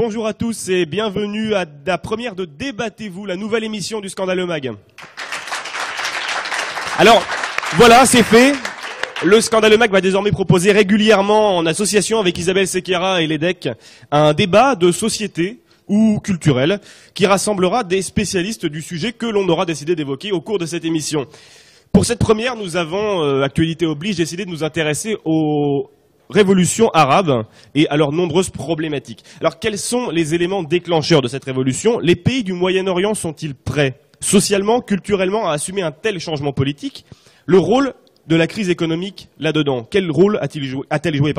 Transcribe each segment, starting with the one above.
bonjour à tous et bienvenue à la première de Débattez-vous, la nouvelle émission du Scandaleux Mag. Alors, voilà, c'est fait. Le Scandaleux Mag va désormais proposer régulièrement, en association avec Isabelle Sequeira et l'EDEC, un débat de société ou culturel qui rassemblera des spécialistes du sujet que l'on aura décidé d'évoquer au cours de cette émission. Pour cette première, nous avons, actualité oblige, décidé de nous intéresser aux révolution arabe et à leurs nombreuses problématiques. Alors quels sont les éléments déclencheurs de cette révolution? Les pays du Moyen-Orient sont-ils prêts, socialement, culturellement, à assumer un tel changement politique? Le rôle de la crise économique là-dedans, quel rôle a-t-elle joué,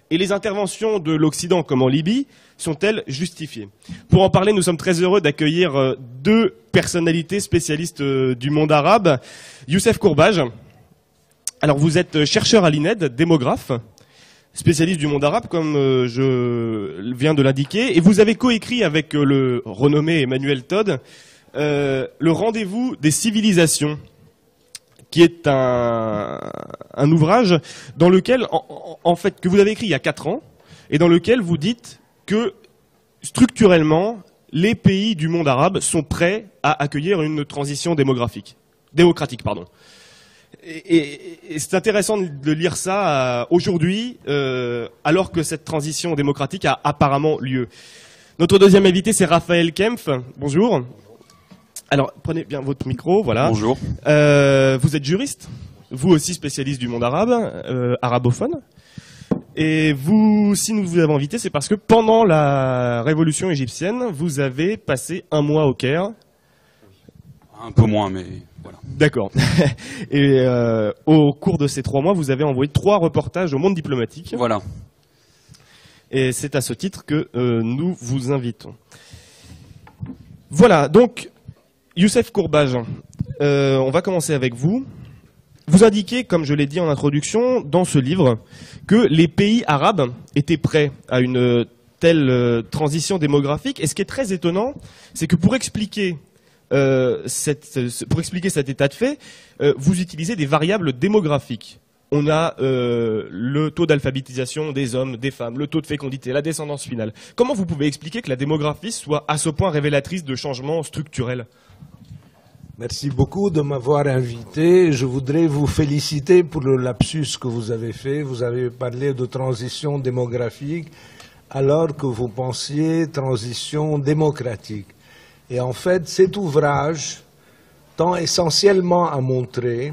Et les interventions de l'Occident, comme en Libye, sont-elles justifiées? Pour en parler, nous sommes très heureux d'accueillir deux personnalités spécialistes du monde arabe. Youssef Kourbaj, alors vous êtes chercheur à l'INED, démographe, spécialiste du monde arabe, comme je viens de l'indiquer, et vous avez coécrit avec le renommé Emmanuel Todd le Rendez-vous des civilisations, qui est un ouvrage dans lequel, en fait, que vous avez écrit il y a 4 ans, et dans lequel vous dites que structurellement, les pays du monde arabe sont prêts à accueillir une transition démocratique. Et c'est intéressant de lire ça aujourd'hui, alors que cette transition démocratique a apparemment lieu. Notre deuxième invité, c'est Raphaël Kempf. Bonjour. Alors, prenez bien votre micro, voilà. Bonjour. Vous êtes juriste, vous aussi spécialiste du monde arabe, arabophone. Et vous, si nous vous avons invité, c'est parce que pendant la révolution égyptienne, vous avez passé 1 mois au Caire. Un peu moins, mais voilà. D'accord. Et au cours de ces 3 mois, vous avez envoyé 3 reportages au monde diplomatique. Voilà. Et c'est à ce titre que nous vous invitons. Voilà, donc, Youssef Kourbaj, on va commencer avec vous. Vous indiquez, comme je l'ai dit en introduction, dans ce livre, que les pays arabes étaient prêts à une telle transition démographique. Et ce qui est très étonnant, c'est que pour expliquer cet état de fait, vous utilisez des variables démographiques. On a le taux d'alphabétisation des hommes, des femmes, le taux de fécondité, la descendance finale. Comment vous pouvez expliquer que la démographie soit à ce point révélatrice de changements structurels? Merci beaucoup de m'avoir invité. Je voudrais vous féliciter pour le lapsus que vous avez fait. Vous avez parlé de transition démographique alors que vous pensiez transition démocratique. Et en fait, cet ouvrage tend essentiellement à montrer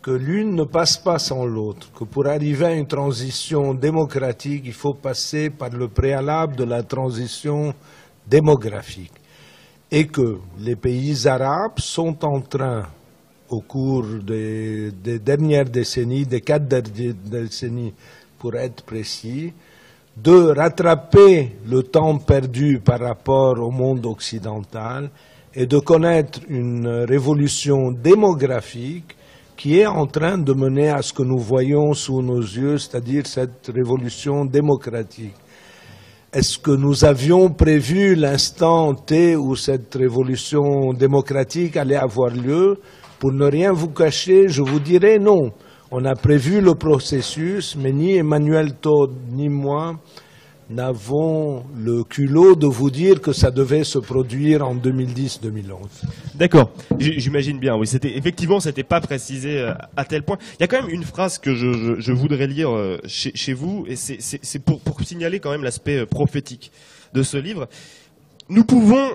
que l'une ne passe pas sans l'autre, que pour arriver à une transition démocratique, il faut passer par le préalable de la transition démographique. Et que les pays arabes sont en train, au cours des dernières décennies, des 4 dernières décennies pour être précis, de rattraper le temps perdu par rapport au monde occidental et de connaître une révolution démographique qui est en train de mener à ce que nous voyons sous nos yeux, c'est-à-dire cette révolution démocratique. Est-ce que nous avions prévu l'instant T où cette révolution démocratique allait avoir lieu? Pour ne rien vous cacher, je vous dirais non. On a prévu le processus, mais ni Emmanuel Todd ni moi n'avons le culot de vous dire que ça devait se produire en 2010-2011. D'accord, j'imagine bien, oui. Effectivement, ça n'était pas précisé à tel point. Il y a quand même une phrase que je voudrais lire chez vous, et c'est pour signaler quand même l'aspect prophétique de ce livre. Nous pouvons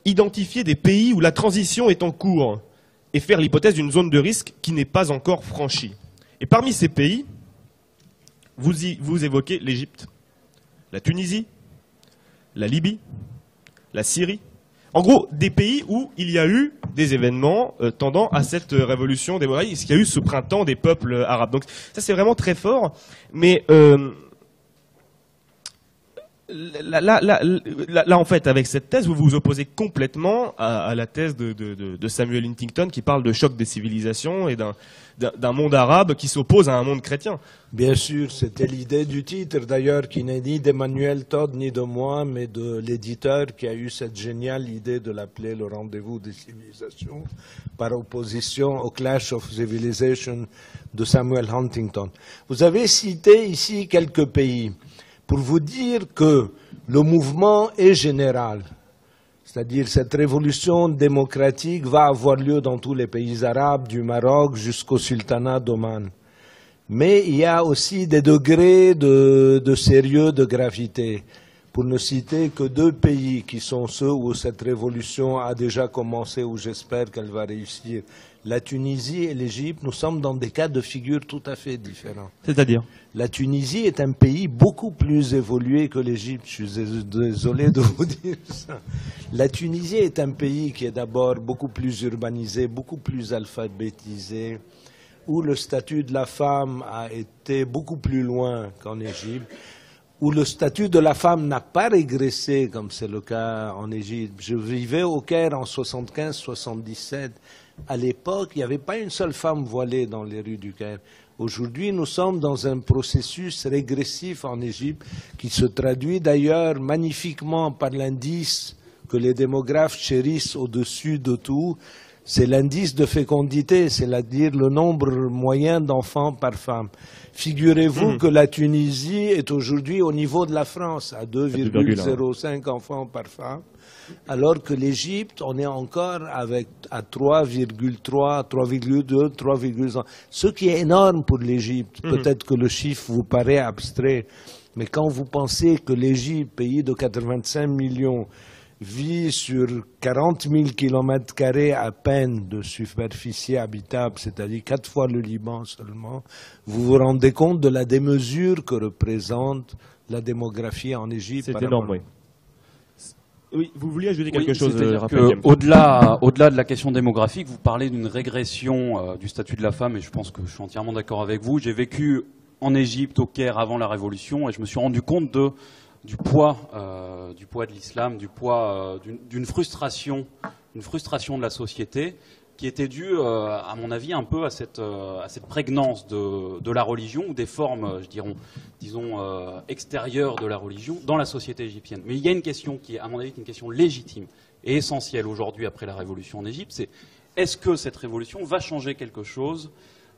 identifier des pays où la transition est en cours et faire l'hypothèse d'une zone de risque qui n'est pas encore franchie. Et parmi ces pays, vous évoquez l'Égypte, la Tunisie, la Libye, la Syrie. En gros, des pays où il y a eu des événements tendant à cette révolution démographique, il y a eu ce printemps des peuples arabes. Donc ça, c'est vraiment très fort. Mais là, en fait, avec cette thèse, vous vous opposez complètement à la thèse de Samuel Huntington qui parle de choc des civilisations et d'un monde arabe qui s'oppose à un monde chrétien. Bien sûr, c'était l'idée du titre, d'ailleurs, qui n'est ni d'Emmanuel Todd ni de moi, mais de l'éditeur qui a eu cette géniale idée de l'appeler le Rendez-vous des civilisations, par opposition au Clash of Civilization de Samuel Huntington. Vous avez cité ici quelques pays. pour vous dire que le mouvement est général. C'est-à-dire cette révolution démocratique va avoir lieu dans tous les pays arabes, du Maroc jusqu'au sultanat d'Oman. Mais il y a aussi des degrés de sérieux, de gravité. Pour ne citer que 2 pays qui sont ceux où cette révolution a déjà commencé, où j'espère qu'elle va réussir. La Tunisie et l'Égypte, nous sommes dans des cas de figure tout à fait différents. C'est-à-dire ? La Tunisie est un pays beaucoup plus évolué que l'Égypte. Je suis désolé de vous dire ça. La Tunisie est un pays qui est d'abord beaucoup plus urbanisé, beaucoup plus alphabétisé, où le statut de la femme a été beaucoup plus loin qu'en Égypte, où le statut de la femme n'a pas régressé comme c'est le cas en Égypte. Je vivais au Caire en 75-77. À l'époque, il n'y avait pas une seule femme voilée dans les rues du Caire. Aujourd'hui, nous sommes dans un processus régressif en Égypte qui se traduit d'ailleurs magnifiquement par l'indice que les démographes chérissent au-dessus de tout. C'est l'indice de fécondité, c'est-à-dire le nombre moyen d'enfants par femme. Figurez-vous que la Tunisie est aujourd'hui au niveau de la France, à 2,05 enfants par femme, alors que l'Égypte, on est encore à 3,3, 3,2, 3,1. Ce qui est énorme pour l'Égypte. Peut-être que le chiffre vous paraît abstrait, mais quand vous pensez que l'Égypte, pays de 85 millions, vit sur 40 000 km² à peine de superficie habitable, c'est-à-dire 4 fois le Liban seulement, vous vous rendez compte de la démesure que représente la démographie en Égypte. C'est énorme, oui. Oui, vous vouliez ajouter quelque chose, au-delà de la question démographique, vous parlez d'une régression du statut de la femme, et je pense que je suis entièrement d'accord avec vous. J'ai vécu en Égypte, au Caire, avant la Révolution, et je me suis rendu compte du poids de l'islam, du poids d'une frustration de la société qui était due, à mon avis, un peu à cette prégnance de la religion ou des formes, disons, extérieures de la religion dans la société égyptienne. Mais il y a une question qui est, à mon avis, une question légitime et essentielle aujourd'hui après la révolution en Égypte, c'est est-ce que cette révolution va changer quelque chose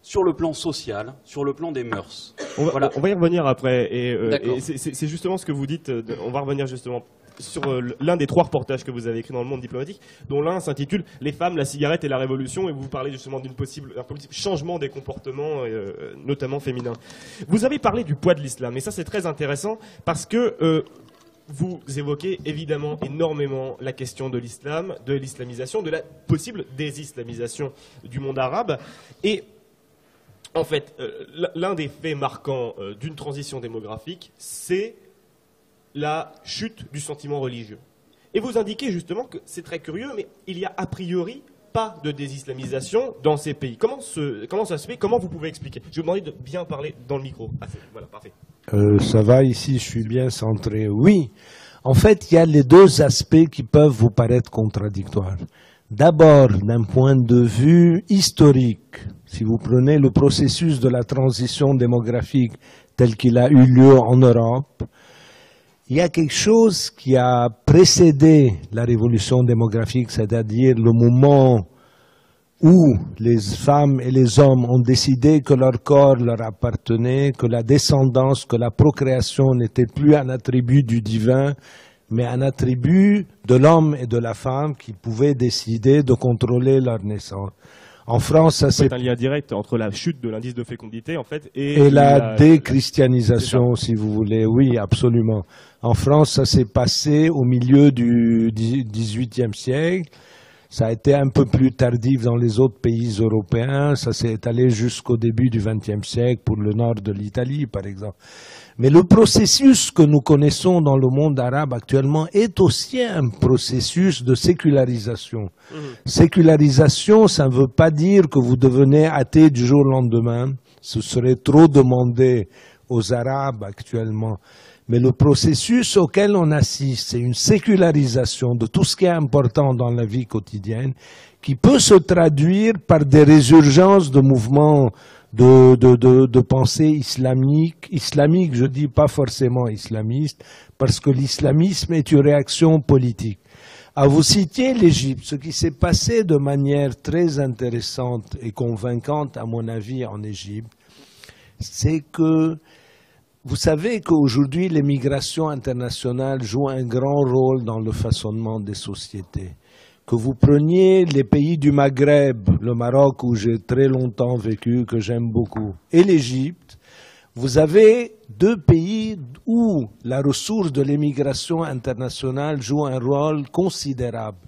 sur le plan social, sur le plan des mœurs. On va y revenir après. Et c'est justement ce que vous dites. On va revenir justement sur l'un des 3 reportages que vous avez écrits dans le Monde diplomatique, dont l'un s'intitule « Les femmes, la cigarette et la révolution », et vous parlez justement d'un possible changement des comportements, notamment féminins. Vous avez parlé du poids de l'islam, et ça c'est très intéressant parce que vous évoquez évidemment énormément la question de l'islam, de l'islamisation, de la possible désislamisation du monde arabe, et en fait, l'un des faits marquants d'une transition démographique, c'est la chute du sentiment religieux. Et vous indiquez justement que c'est très curieux, mais il y a a priori pas de désislamisation dans ces pays. Comment ça se fait? Comment vous pouvez expliquer? Je vais vous demander de bien parler dans le micro. Voilà, parfait. Ça va ici, je suis bien centré. Oui, en fait, il y a les 2 aspects qui peuvent vous paraître contradictoires. D'abord, d'un point de vue historique, si vous prenez le processus de la transition démographique tel qu'il a eu lieu en Europe, il y a quelque chose qui a précédé la révolution démographique, c'est-à-dire le moment où les femmes et les hommes ont décidé que leur corps leur appartenait, que la descendance, que la procréation n'était plus un attribut du divin, mais un attribut de l'homme et de la femme qui pouvaient décider de contrôler leur naissance. En France, ça c'est un lien direct entre la chute de l'indice de fécondité, en fait, et la déchristianisation, si vous voulez. Oui, absolument. En France, ça s'est passé au milieu du XVIIIe siècle. Ça a été un peu plus tardif dans les autres pays européens. Ça s'est étalé jusqu'au début du XXe siècle pour le nord de l'Italie, par exemple. Mais le processus que nous connaissons dans le monde arabe actuellement est aussi un processus de sécularisation. Sécularisation, ça ne veut pas dire que vous devenez athée du jour au lendemain. Ce serait trop demandé aux Arabes actuellement. Mais le processus auquel on assiste, c'est une sécularisation de tout ce qui est important dans la vie quotidienne, qui peut se traduire par des résurgences de mouvements de pensée islamique, je dis pas forcément islamiste, parce que l'islamisme est une réaction politique. Vous citiez l'Égypte, ce qui s'est passé de manière très intéressante et convaincante, à mon avis, en Égypte, c'est que vous savez qu'aujourd'hui, l'émigration internationale joue un grand rôle dans le façonnement des sociétés. Que vous preniez les pays du Maghreb, le Maroc où j'ai très longtemps vécu, que j'aime beaucoup, et l'Égypte, vous avez deux pays où la ressource de l'émigration internationale joue un rôle considérable.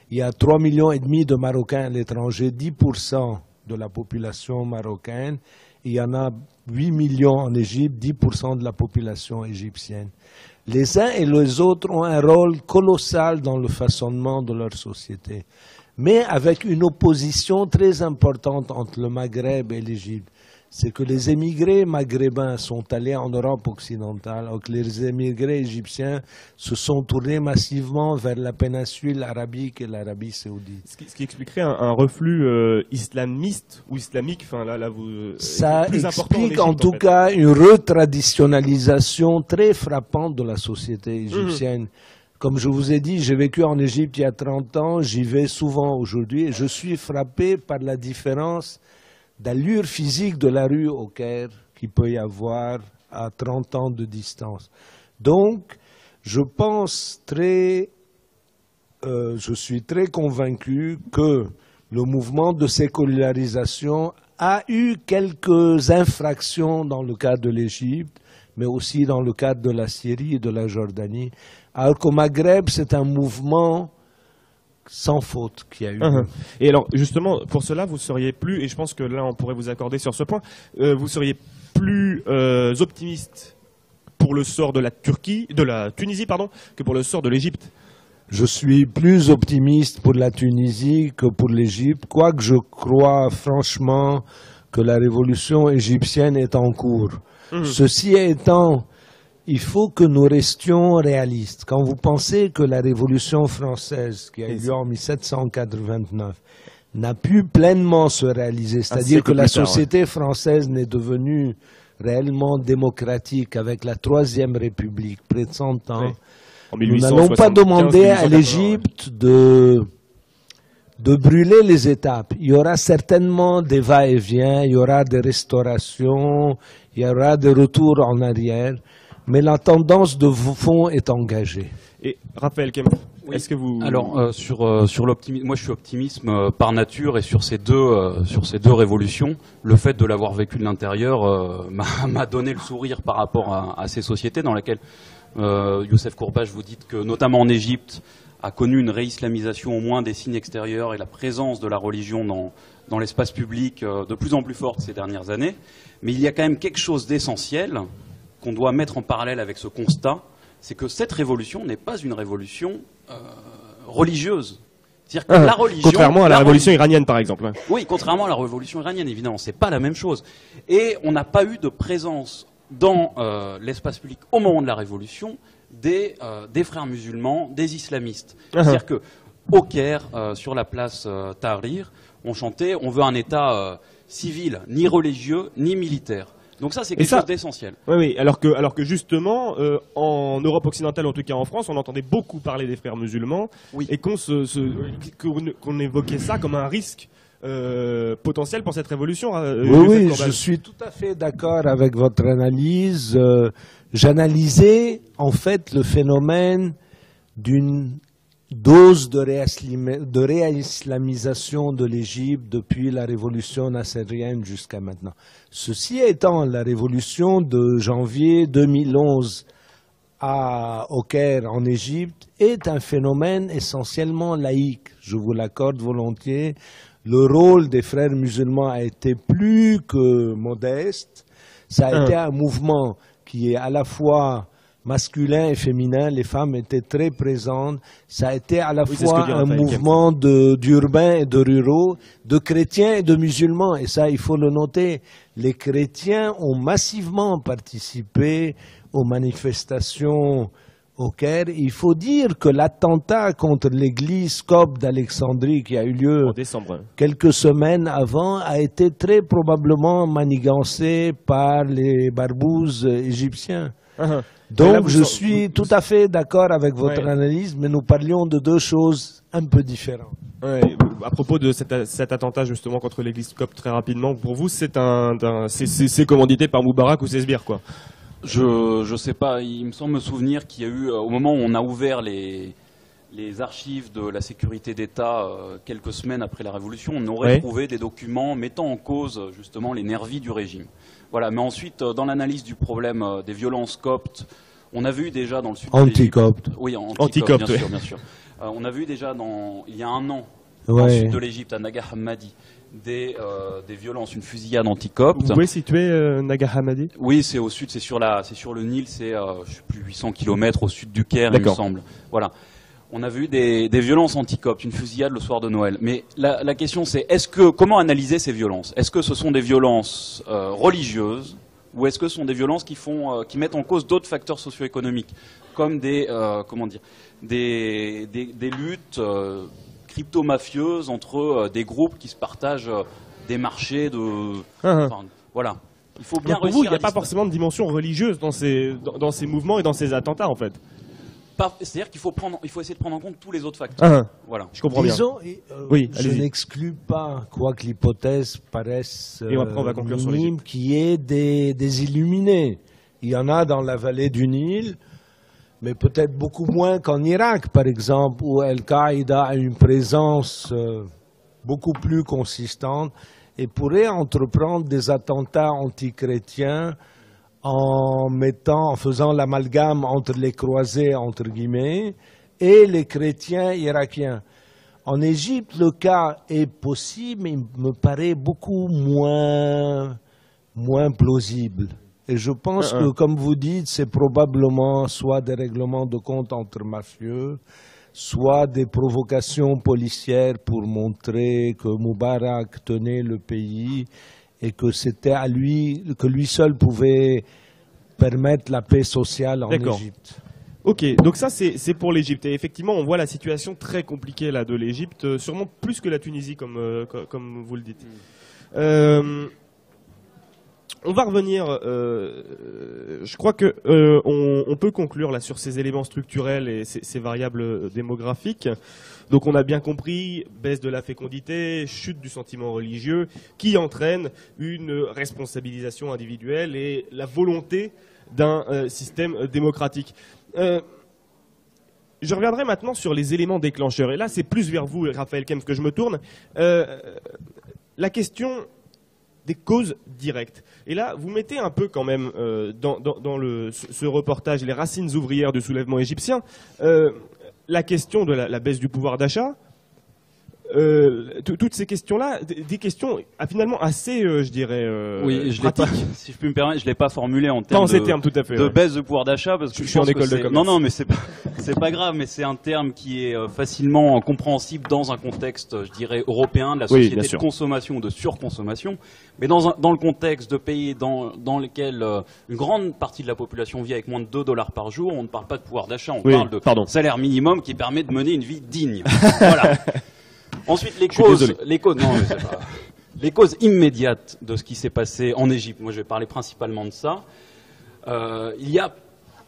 Il y a 3,5 millions de Marocains à l'étranger, 10% de la population marocaine. Il y en a 8 millions en Égypte, 10% de la population égyptienne. Les uns et les autres ont un rôle colossal dans le façonnement de leur société, mais avec une opposition très importante entre le Maghreb et l'Égypte. C'est que les émigrés maghrébins sont allés en Europe occidentale, alors que les émigrés égyptiens se sont tournés massivement vers la péninsule arabique et l'Arabie saoudite. Ce qui expliquerait un reflux islamiste ou islamique, enfin là vous... Ça plus important explique en en Égypte, tout fait. cas une retraditionnalisation très frappante de la société égyptienne. Comme je vous ai dit, j'ai vécu en Égypte il y a 30 ans, j'y vais souvent aujourd'hui et je suis frappé par la différence d'allure physique de la rue au Caire qu'il peut y avoir à 30 ans de distance. Donc, je suis très convaincu que le mouvement de sécularisation a eu quelques infractions dans le cadre de l'Égypte, mais aussi dans le cadre de la Syrie et de la Jordanie, alors qu'au Maghreb, c'est un mouvement sans faute qui a eu. Et alors, justement, pour cela, vous seriez plus, et je pense que là, on pourrait vous accorder sur ce point, vous seriez plus optimiste pour le sort de la Tunisie, que pour le sort de l'Égypte. Je suis plus optimiste pour la Tunisie que pour l'Égypte, quoique je crois franchement que la révolution égyptienne est en cours. Ceci étant, il faut que nous restions réalistes. Quand vous pensez que la Révolution française, qui a eu lieu en 1789, n'a pu pleinement se réaliser, c'est-à-dire que la société française n'est devenue réellement démocratique avec la Troisième République, près de 100 ans, nous n'allons pas demander à l'Égypte de brûler les étapes. Il y aura certainement des va-et-vient, il y aura des restaurations, il y aura des retours en arrière. Mais la tendance de fond est engagée. Et Raphaël Kempf, est-ce que vous... Alors, sur l'optimisme, moi je suis optimiste par nature et sur ces deux révolutions, le fait de l'avoir vécu de l'intérieur m'a donné le sourire par rapport à ces sociétés dans lesquelles Youssef Kourbache, vous dites que notamment en Égypte, a connu une réislamisation au moins des signes extérieurs et la présence de la religion dans l'espace public de plus en plus forte ces dernières années. Mais il y a quand même quelque chose d'essentiel qu'on doit mettre en parallèle avec ce constat, c'est que cette révolution n'est pas une révolution religieuse. C'est-à-dire que la religion... Contrairement à la révolution iranienne, par exemple. Oui, contrairement à la révolution iranienne, évidemment, c'est pas la même chose. Et on n'a pas eu de présence dans l'espace public au moment de la révolution des frères musulmans, des islamistes. C'est-à-dire que au Caire, sur la place Tahrir, on chantait « On veut un État civil, ni religieux, ni militaire ». Donc ça, c'est quelque chose d'essentiel. Oui, alors que justement, en Europe occidentale, en tout cas en France, on entendait beaucoup parler des frères musulmans, et qu'on évoquait ça comme un risque potentiel pour cette révolution. Oui, je suis tout à fait d'accord avec votre analyse. J'analysais en fait le phénomène d'une dose de réislamisation de l'Égypte depuis la révolution nassérienne jusqu'à maintenant. Ceci étant, la révolution de janvier 2011 au Caire, en Égypte, est un phénomène essentiellement laïque. Je vous l'accorde volontiers. Le rôle des frères musulmans a été plus que modeste. Ça a été un mouvement qui est à la fois masculin et féminin, les femmes étaient très présentes. Ça a été à la fois un mouvement d'urbains et de ruraux, de chrétiens et de musulmans. Et ça, il faut le noter. Les chrétiens ont massivement participé aux manifestations au Caire. Il faut dire que l'attentat contre l'église copte d'Alexandrie qui a eu lieu en décembre, quelques semaines avant a été très probablement manigancé par les barbouzes égyptiens. Donc je suis tout à fait d'accord avec votre analyse, mais nous parlions de deux choses un peu différentes. À propos de cet attentat justement contre l'église copte, très rapidement, pour vous c'est commandité par Moubarak ou ses sbires, quoi? Je sais pas, il me semble me souvenir qu'il y a eu, au moment où on a ouvert les archives de la sécurité d'État quelques semaines après la Révolution, on aurait trouvé des documents mettant en cause justement les nervis du régime. Voilà, mais ensuite, dans l'analyse du problème des violences coptes, on a vu déjà dans le sud de l'Égypte... Anti-copte. Oui, anti-copte, bien sûr. On a vu déjà il y a un an, dans le sud de l'Égypte, à Naga Hammadi, des violences, une fusillade anti-copte. Vous pouvez situer Naga Hammadi? Oui, c'est au sud, c'est sur le Nil, c'est je sais plus 800 km au sud du Caire, il me semble. Voilà. On a vu des violences anti-coptes, une fusillade le soir de Noël. Mais la question c'est comment analyser ces violences? Est-ce que ce sont des violences religieuses ou est-ce que ce sont des violences qui mettent en cause d'autres facteurs socio-économiques, comme des luttes crypto-mafieuses entre des groupes qui se partagent des marchés voilà. Il faut bien réussir. Pour vous, il n'y a pas forcément de dimension religieuse dans ces mouvements et dans ces attentats, en fait. C'est-à-dire qu'il faut essayer de prendre en compte tous les autres facteurs. Voilà, je comprends bien. Je n'exclus pas, quoique l'hypothèse paraisse minime, qu'il y ait des illuminés. Il y en a dans la vallée du Nil, mais peut-être beaucoup moins qu'en Irak, par exemple, où Al-Qaïda a une présence beaucoup plus consistante et pourrait entreprendre des attentats antichrétiens en faisant l'amalgame entre les croisés, entre guillemets, et les chrétiens irakiens. En Égypte, le cas est possible, mais il me paraît beaucoup moins plausible. Et je pense que, comme vous dites, c'est probablement soit des règlements de compte entre mafieux, soit des provocations policières pour montrer que Moubarak tenait le pays et que c'était à lui, que lui seul pouvait permettre la paix sociale en Égypte. Ok, donc ça c'est pour l'Égypte. Et effectivement, on voit la situation très compliquée là de l'Égypte, sûrement plus que la Tunisie, comme vous le dites. On va revenir, je crois que on peut conclure là sur ces éléments structurels et ces variables démographiques. Donc on a bien compris, baisse de la fécondité, chute du sentiment religieux, qui entraîne une responsabilisation individuelle et la volonté d'un système démocratique. Je reviendrai maintenant sur les éléments déclencheurs. Et là, c'est plus vers vous, Raphaël Kempf, que je me tourne. La question des causes directes. Et là, vous mettez un peu quand même dans ce reportage les racines ouvrières du soulèvement égyptien, la question de la baisse du pouvoir d'achat, toutes ces questions-là, des questions finalement assez, je dirais, pratiques. Si je puis me permettre, je l'ai pas formulé en termes de baisse de pouvoir d'achat, parce que je suis en école de commerce. Non, mais c'est pas grave, mais c'est un terme qui est facilement compréhensible dans un contexte, je dirais, européen, de la société de consommation ou de surconsommation. Mais dans le contexte de pays dans lesquels une grande partie de la population vit avec moins de $2 par jour, on ne parle pas de pouvoir d'achat, on parle de salaire minimum qui permet de mener une vie digne. Voilà. Ensuite, les causes immédiates de ce qui s'est passé en Égypte, moi je vais parler principalement de ça. Il y a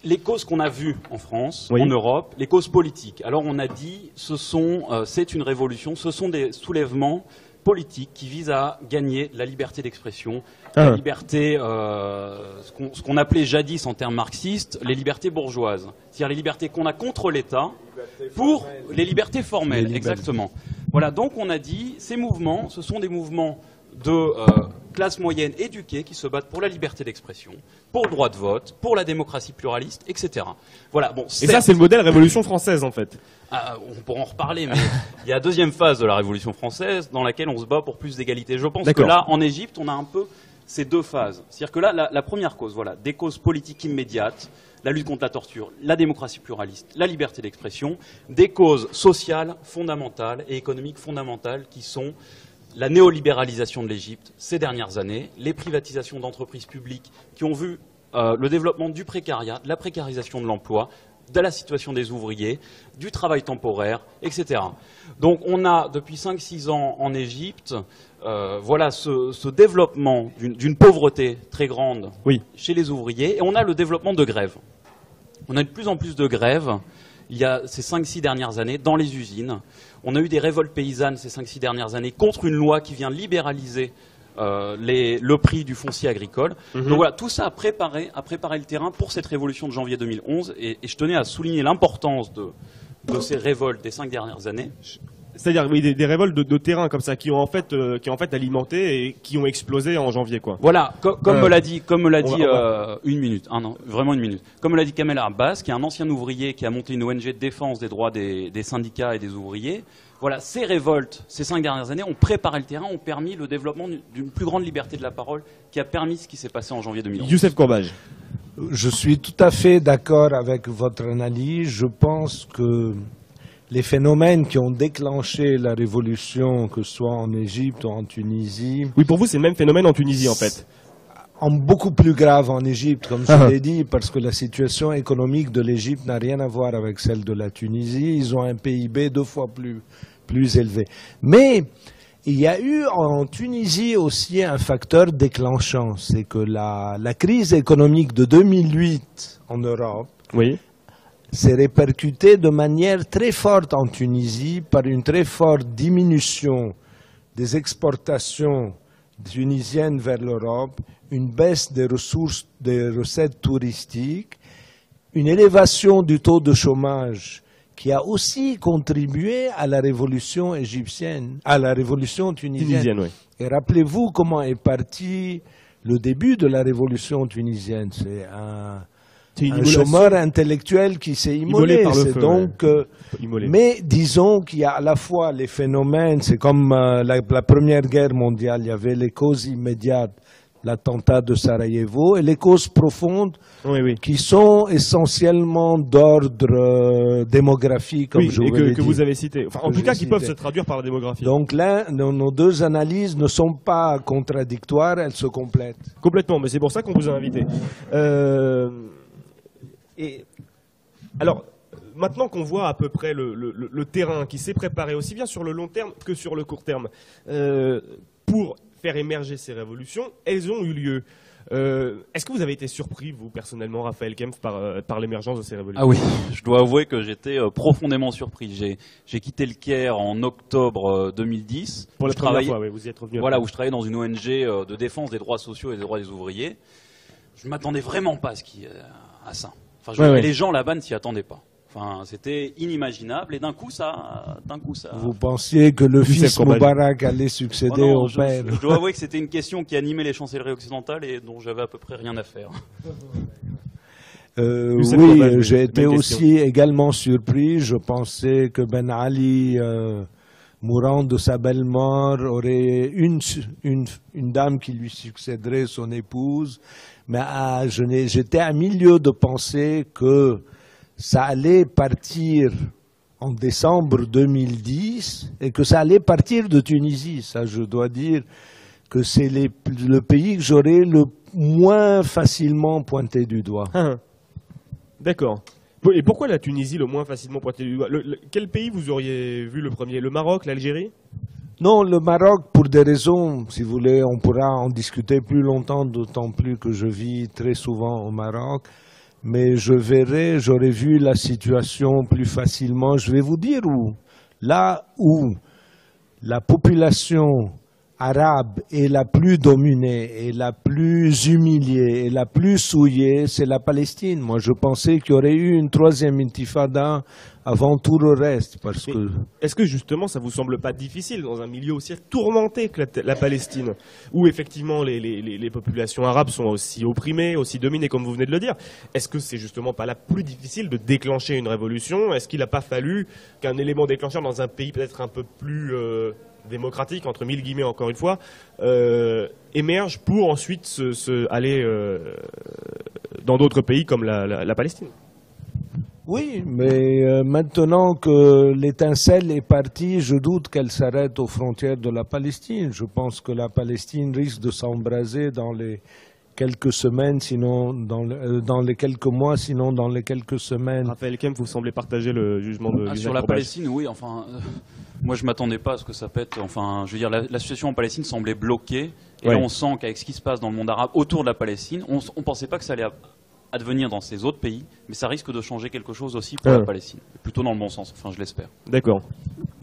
les causes qu'on a vues en France, en Europe, les causes politiques. Alors on a dit, c'est une révolution, ce sont des soulèvements politiques qui visent à gagner la liberté d'expression, la liberté, ce qu'on appelait jadis en termes marxistes, les libertés bourgeoises. C'est-à-dire les libertés qu'on a contre l'État pour les libertés formelles, exactement. Voilà, donc on a dit, ces mouvements, ce sont des mouvements de classe moyenne éduquée qui se battent pour la liberté d'expression, pour le droit de vote, pour la démocratie pluraliste, etc. Voilà, bon, et ça, c'est le modèle Révolution française, en fait. On pourra en reparler, mais il y a la deuxième phase de la Révolution française dans laquelle on se bat pour plus d'égalité. Je pense que là, en Égypte, on a un peu ces deux phases. C'est-à-dire que là, la première cause, voilà, des causes politiques immédiates, la lutte contre la torture, la démocratie pluraliste, la liberté d'expression, des causes sociales fondamentales et économiques fondamentales qui sont la néolibéralisation de l'Égypte ces dernières années, les privatisations d'entreprises publiques qui ont vu le développement du précariat, de la précarisation de l'emploi, de la situation des ouvriers, du travail temporaire, etc. Donc on a depuis 5-6 ans en Égypte voilà ce développement d'une pauvreté très grande chez les ouvriers, et on a le développement de grèves. On a de plus en plus de grèves il y a ces 5-6 dernières années dans les usines. On a eu des révoltes paysannes ces 5-6 dernières années contre une loi qui vient libéraliser le prix du foncier agricole. Donc voilà, tout ça a préparé le terrain pour cette révolution de janvier 2011. Et je tenais à souligner l'importance de ces révoltes des 5 dernières années. C'est-à-dire oui, des révoltes de terrain comme ça qui ont en fait alimenté et qui ont explosé en janvier quoi. Voilà, comme me l'a dit une minute, vraiment une minute. Comme me l'a dit Kamel Abbas, qui est un ancien ouvrier qui a monté une ONG de défense des droits des syndicats et des ouvriers. Voilà, ces révoltes, ces 5 dernières années, ont préparé le terrain, ont permis le développement d'une plus grande liberté de la parole, qui a permis ce qui s'est passé en janvier 2011. Youssef Courbage. Je suis tout à fait d'accord avec votre analyse. Je pense que les phénomènes qui ont déclenché la révolution, que ce soit en Égypte ou en Tunisie... Oui, pour vous, c'est le même phénomène en Tunisie, en fait. En beaucoup plus grave en Égypte, comme je l'ai dit, parce que la situation économique de l'Égypte n'a rien à voir avec celle de la Tunisie. Ils ont un PIB 2 fois plus élevé. Mais il y a eu en Tunisie aussi un facteur déclenchant. C'est que la crise économique de 2008 en Europe... Oui. s'est répercuté de manière très forte en Tunisie par une très forte diminution des exportations tunisiennes vers l'Europe, une baisse des recettes touristiques, une élévation du taux de chômage qui a aussi contribué à la révolution égyptienne, à la révolution tunisienne. Oui. Et rappelez-vous comment est parti le début de la révolution tunisienne. C'est un chômeur intellectuel qui s'est immolé. Mais disons qu'il y a à la fois les phénomènes, c'est comme la Première Guerre mondiale, il y avait les causes immédiates, l'attentat de Sarajevo, et les causes profondes qui sont essentiellement d'ordre démographique, comme je vous l'ai dit. Que vous avez cité. Enfin, en tout cas, qui peuvent se traduire par la démographie. Donc là, nos deux analyses ne sont pas contradictoires, elles se complètent. Complètement, mais c'est pour ça qu'on vous a invité. Et alors, maintenant qu'on voit à peu près le terrain qui s'est préparé aussi bien sur le long terme que sur le court terme pour faire émerger ces révolutions, elles ont eu lieu. Est-ce que vous avez été surpris, vous, personnellement, Raphaël Kempf, par l'émergence de ces révolutions? Ah oui, je dois avouer que j'étais profondément surpris. J'ai quitté le Caire en octobre 2010. Pour la première fois, oui, vous y êtes revenu. Voilà, où je travaillais dans une ONG de défense des droits sociaux et des droits des ouvriers. Je ne m'attendais vraiment pas à ça. Enfin, les gens là-bas ne s'y attendaient pas. Enfin, c'était inimaginable et d'un coup ça. Vous pensiez que le fils Moubarak allait succéder au père? Je dois avouer que c'était une question qui animait les chancelleries occidentales et dont j'avais à peu près rien à faire. Oui, j'ai été aussi également surpris. Je pensais que Ben Ali, mourant de sa belle mort, aurait une dame qui lui succéderait, son épouse. Mais j'étais à milieu de penser que ça allait partir en décembre 2010 et que ça allait partir de Tunisie. Ça, je dois dire que c'est le pays que j'aurais le moins facilement pointé du doigt. D'accord. Et pourquoi la Tunisie le moins facilement pointé du doigt? Quel pays vous auriez vu le premier? Le Maroc, l'Algérie? Non, le Maroc, pour des raisons, si vous voulez, on pourra en discuter plus longtemps, d'autant plus que je vis très souvent au Maroc. Mais j'aurais vu la situation plus facilement. Je vais vous dire où. Là où la population arabe est la plus dominée, et la plus humiliée, et la plus souillée, c'est la Palestine. Moi, je pensais qu'il y aurait eu une 3e intifada avant tout le reste. Est-ce que justement, ça vous semble pas difficile dans un milieu aussi tourmenté que la Palestine, où effectivement les populations arabes sont aussi opprimées, aussi dominées, comme vous venez de le dire? Est-ce que c'est justement pas là plus difficile de déclencher une révolution? Est-ce qu'il n'a pas fallu qu'un élément déclencheur dans un pays peut-être un peu plus démocratique, entre mille guillemets encore une fois, émerge pour ensuite aller dans d'autres pays comme la Palestine? Oui, mais maintenant que l'étincelle est partie, je doute qu'elle s'arrête aux frontières de la Palestine. Je pense que la Palestine risque de s'embraser dans les quelques semaines, sinon dans les quelques mois, sinon dans les quelques semaines. Raphaël Kempf, vous semblez partager le jugement de sur la Palestine, oui, enfin... moi, je m'attendais pas à ce que ça pète. Enfin, je veux dire, la situation en Palestine semblait bloquée. Et là, on sent qu'avec ce qui se passe dans le monde arabe autour de la Palestine, on pensait pas que ça allait advenir dans ces autres pays, mais ça risque de changer quelque chose aussi pour la Palestine. Plutôt dans le bon sens, enfin, je l'espère. D'accord,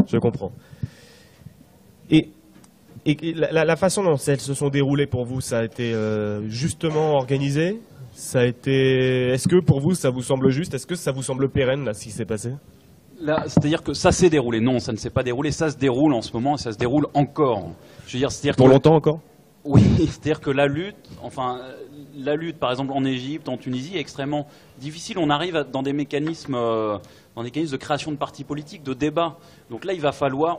je comprends. Et Et la façon dont elles se sont déroulées pour vous, ça a été justement organisé? Ça a été. Est-ce que pour vous, ça vous semble juste? Est-ce que ça vous semble pérenne, là, ce qui s'est passé? C'est-à-dire que ça s'est déroulé. Non, ça ne s'est pas déroulé. Ça se déroule en ce moment et ça se déroule encore. Je veux dire, c'est-à-dire Pour longtemps encore? Oui, c'est-à-dire que la lutte, par exemple, en Égypte, en Tunisie, est extrêmement difficile. On arrive dans des mécanismes de création de partis politiques, de débat. Donc là,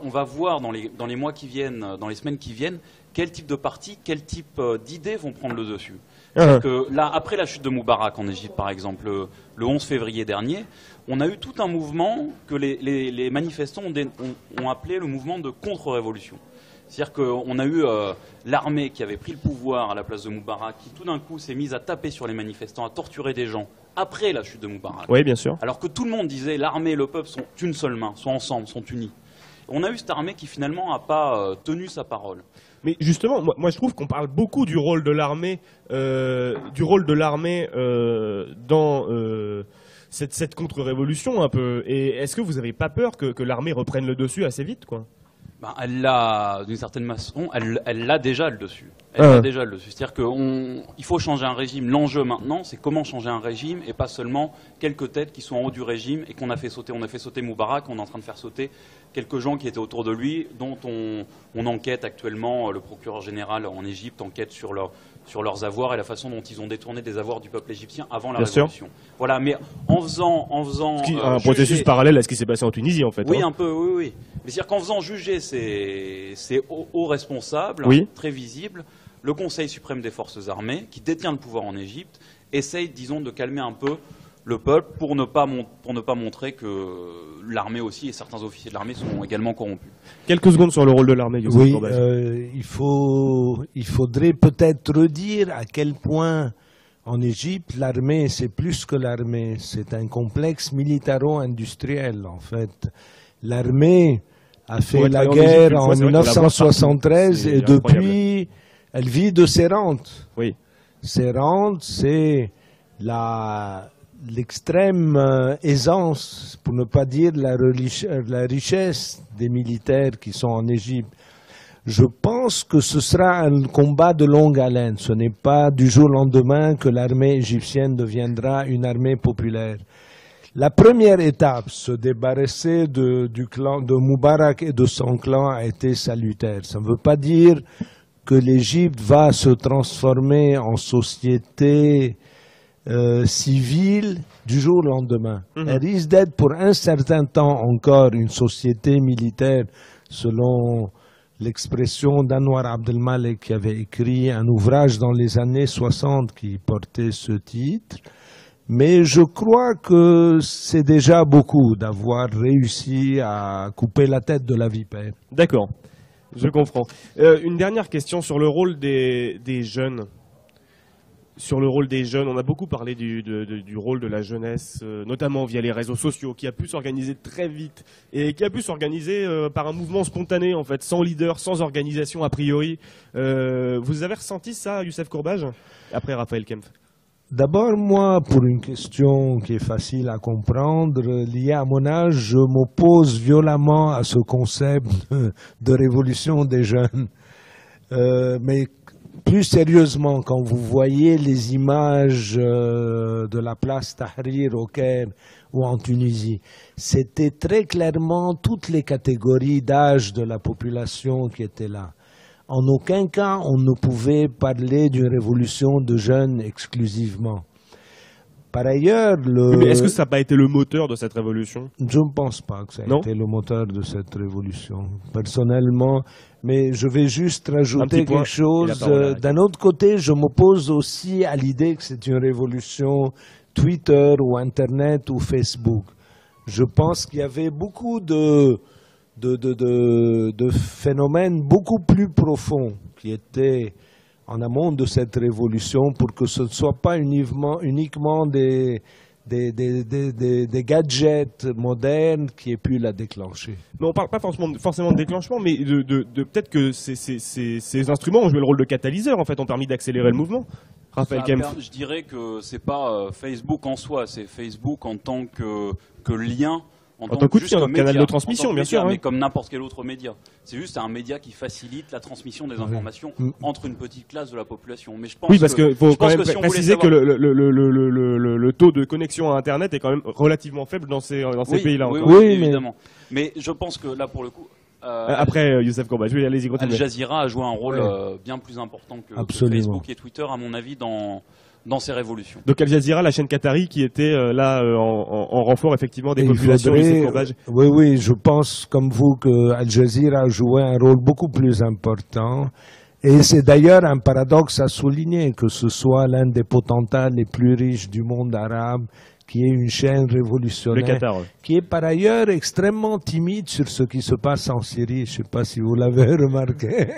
on va voir dans les mois qui viennent, dans les semaines qui viennent, quel type de partis, quel type d'idées vont prendre le dessus. C'est-à-dire que là, après la chute de Moubarak en Égypte, par exemple, le 11 février dernier, on a eu tout un mouvement que les manifestants ont appelé le mouvement de contre-révolution. C'est-à-dire qu'on a eu l'armée qui avait pris le pouvoir à la place de Moubarak, qui tout d'un coup s'est mise à taper sur les manifestants, à torturer des gens après la chute de Moubarak. Oui, bien sûr. Alors que tout le monde disait l'armée et le peuple sont une seule main, sont ensemble, sont unis. On a eu cette armée qui finalement n'a pas tenu sa parole. Mais justement, moi je trouve qu'on parle beaucoup du rôle de l'armée, dans cette contre-révolution un peu. Et est-ce que vous n'avez pas peur que l'armée reprenne le dessus assez vite, quoi? Elle l'a, d'une certaine façon, elle l'a déjà le dessus. C'est-à-dire qu'il faut changer un régime. L'enjeu maintenant, c'est comment changer un régime et pas seulement quelques têtes qui sont en haut du régime et qu'on a fait sauter. On a fait sauter Moubarak, on est en train de faire sauter quelques gens qui étaient autour de lui, dont on enquête actuellement. Le procureur général en Égypte enquête sur leurs avoirs et la façon dont ils ont détourné des avoirs du peuple égyptien avant la révolution. Voilà, mais en faisant un processus parallèle à ce qui s'est passé en Tunisie, en fait. Oui, un peu, oui. Mais c'est-à-dire qu'en faisant juger ces hauts responsables, très visibles, le Conseil suprême des forces armées, qui détient le pouvoir en Égypte, essaye, disons, de calmer un peu le peuple pour ne pas montrer que l'armée aussi et certains officiers de l'armée sont également corrompus. Quelques secondes sur le rôle de l'armée. Oui, il faudrait peut-être redire à quel point en Égypte l'armée c'est plus que l'armée, c'est un complexe militaro-industriel en fait. L'armée a fait la guerre en 1973 et depuis elle vit de ses rentes. Oui. Ces rentes, c'est l'extrême aisance, pour ne pas dire la richesse des militaires qui sont en Égypte. Je pense que ce sera un combat de longue haleine. Ce n'est pas du jour au lendemain que l'armée égyptienne deviendra une armée populaire. La première étape, se débarrasser du clan de Moubarak et de son clan, a été salutaire. Ça ne veut pas dire que l'Égypte va se transformer en société civile du jour au lendemain. Elle risque d'être pour un certain temps encore une société militaire, selon l'expression d'Anwar Abdelmalek, qui avait écrit un ouvrage dans les années 60 qui portait ce titre. Mais je crois que c'est déjà beaucoup d'avoir réussi à couper la tête de la vipère. D'accord, je comprends. Une dernière question sur le rôle des jeunes. Sur le rôle des jeunes, on a beaucoup parlé du rôle de la jeunesse, notamment via les réseaux sociaux, qui a pu s'organiser très vite et qui a pu s'organiser par un mouvement spontané, en fait, sans leader, sans organisation a priori. Vous avez ressenti ça, Youssef Courbage? Après Raphaël Kempf. D'abord, moi, pour une question qui est facile à comprendre, liée à mon âge, je m'oppose violemment à ce concept de révolution des jeunes. Mais plus sérieusement, quand vous voyez les images de la place Tahrir au Caire ou en Tunisie, c'était très clairement toutes les catégories d'âge de la population qui étaient là. En aucun cas, on ne pouvait parler d'une révolution de jeunes exclusivement. Par ailleurs, Mais est-ce que ça n'a pas été le moteur de cette révolution? Je ne pense pas que ça ait été le moteur de cette révolution, personnellement. Mais je vais juste rajouter quelque chose. D'un autre côté, je m'oppose aussi à l'idée que c'est une révolution Twitter ou Internet ou Facebook. Je pense qu'il y avait beaucoup de phénomènes beaucoup plus profonds qui étaient en amont de cette révolution pour que ce ne soit pas uniquement des gadgets modernes qui aient pu la déclencher. Mais on ne parle pas forcément de déclenchement, mais peut-être que ces instruments ont joué le rôle de catalyseur, en fait, ont permis d'accélérer le mouvement. Raphaël Kempf. Je dirais que c'est pas Facebook en soi, c'est Facebook en tant que lien en tant que canal média, de transmission, bien sûr. Mais comme n'importe quel autre média. C'est juste un média qui facilite la transmission des informations entre une petite classe de la population. Mais je pense oui, parce qu'il faut quand même si préciser que le taux de connexion à Internet est quand même relativement faible dans ces pays-là. Oui, évidemment. Mais je pense que là, pour le coup... après, Youssef Kourba, allez-y, continuez. Al Jazeera a joué un rôle bien plus important que Facebook et Twitter, à mon avis, dans ces révolutions. Donc Al Jazeera, la chaîne qatari qui était là en renfort effectivement des populations. Oui, je pense comme vous que Al Jazeera a joué un rôle beaucoup plus important. Et c'est d'ailleurs un paradoxe à souligner que ce soit l'un des potentats les plus riches du monde arabe qui est une chaîne révolutionnaire, le Qatar, qui est par ailleurs extrêmement timide sur ce qui se passe en Syrie. Je ne sais pas si vous l'avez remarqué.